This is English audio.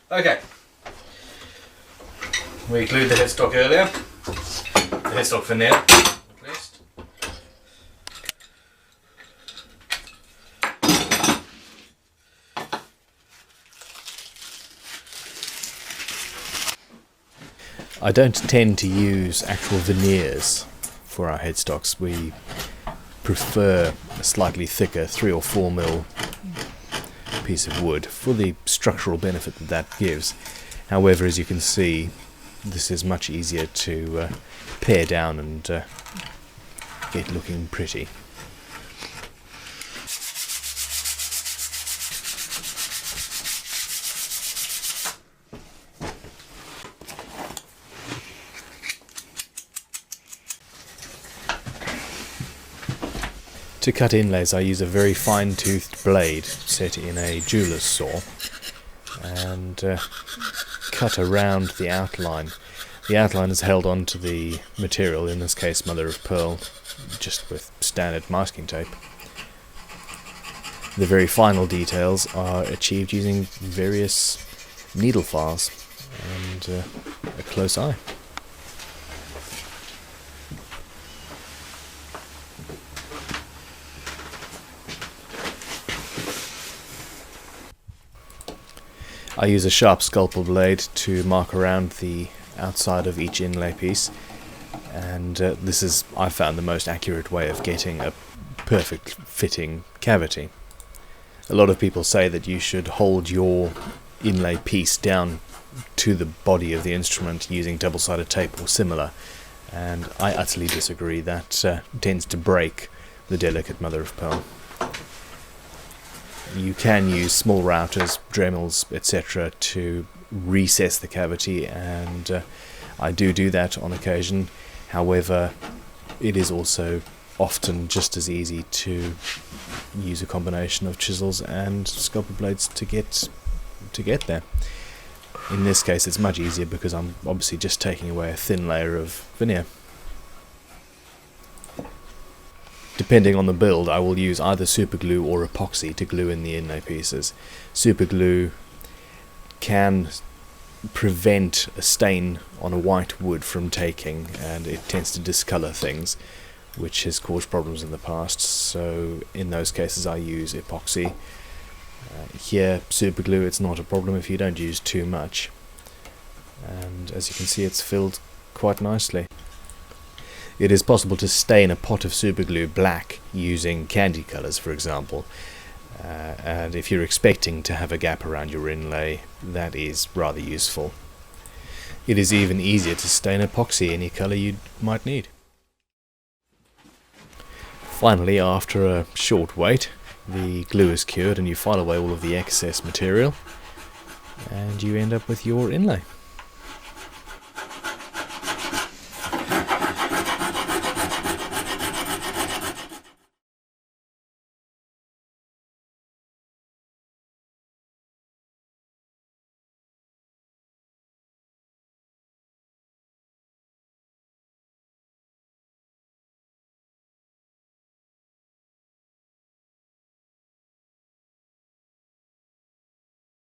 Okay. We glued the headstock earlier. The headstock veneer, at least. I don't tend to use actual veneers for our headstocks. We prefer a slightly thicker 3 or 4 mil piece of wood for the structural benefit that that gives. However, as you can see, this is much easier to pare down and get looking pretty. To cut inlays, I use a very fine-toothed blade set in a jeweler's saw and cut around the outline. The outline is held onto the material, in this case mother of pearl, just with standard masking tape. The very final details are achieved using various needle files and a close eye. I use a sharp scalpel blade to mark around the outside of each inlay piece, and this is, I found, the most accurate way of getting a perfect fitting cavity. A lot of people say that you should hold your inlay piece down to the body of the instrument using double-sided tape or similar, and I utterly disagree. That tends to break the delicate mother of pearl. You can use small routers, Dremels, etc. to recess the cavity, and I do that on occasion. However, it is also often just as easy to use a combination of chisels and scalpel blades to get there. In this case, it's much easier because I'm obviously just taking away a thin layer of veneer. Depending on the build, I will use either super glue or epoxy to glue in the inlay pieces. Super glue can prevent a stain on a white wood from taking, and it tends to discolor things, which has caused problems in the past, so in those cases I use epoxy. Here, super glue, it's not a problem if you don't use too much, and as you can see, it's filled quite nicely. It is possible to stain a pot of superglue black using candy colours, for example, and if you're expecting to have a gap around your inlay, that is rather useful. It is even easier to stain epoxy any colour you might need. Finally, after a short wait, the glue is cured and you file away all of the excess material, and you end up with your inlay.